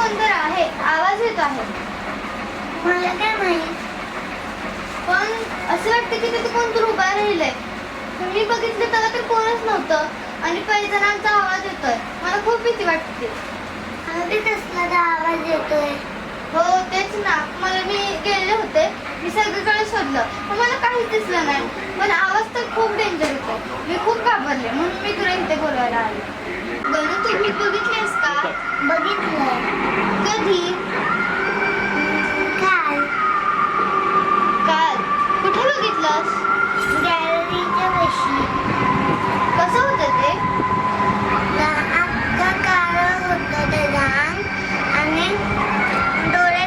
कोणतरी आहे, आवाज येत आहे. मला काय माहित. पण असं वाटतं की तिथे कोणतरी उभा राहिलंय. मी बघितलं तेव्हा तर कोणच नव्हतं आणि पैजणांचा आवाज येतोय. मला खूप भीती वाटते. मला बी कसला आवाज येतोय. हो तेच ना, मी गेले होते, मी सगळीकडे शोधलं पण मला काहीच दिसलं नाही. पण आवाज तर खूप डेंजर होता. मी खूप घाबरले म्हणून मी तुला इथे बोलवायला आले. गणू तू भूत बघितलीस का? बघितलंय. कधी? काल काल. कुठे बघितलंस? गॅलरीच्या पाशी. कसं होतं ते? अख्खा काळं होतं ते रान आणि डोळे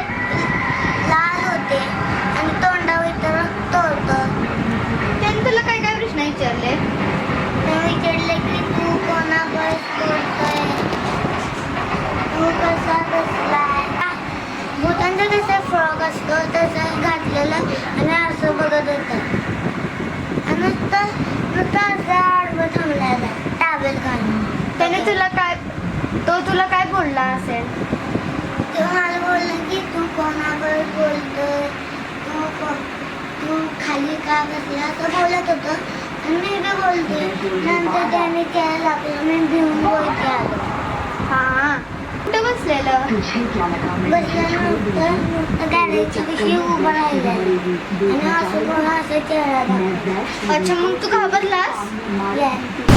लाल होते आणि तोंडावर रक्त होतं. त्याने तुला काय काय प्रश्न विचारले? ते विचारले की तू कोणाबरोबर बोलतोय, तू कसा बसलाय. भूतांचा कसा फ्रॉक असतो तसं घातलेलं आणि असं बघत होतं. आणि नुसतं असं आडवं थांबलेला टावेल घालून. त्याने तुला काय बोलला असेल? तो मला बोलला की तू कोणाबरोबर बोलतोय, तू खाली का बसला असं बोलत होतं. आणि मी बी बोलते. नंतर त्याने काय लागलं, मी भिवून बोलते आलो. हा कुठे बसलेलं? बसल्यानंतर नुसतं गॅलरीची पिशवी उभं राहिलं आणि असं कोणा असं चेहरा दाखवला. अच्छा, मग तू घाबरलास? Yeah.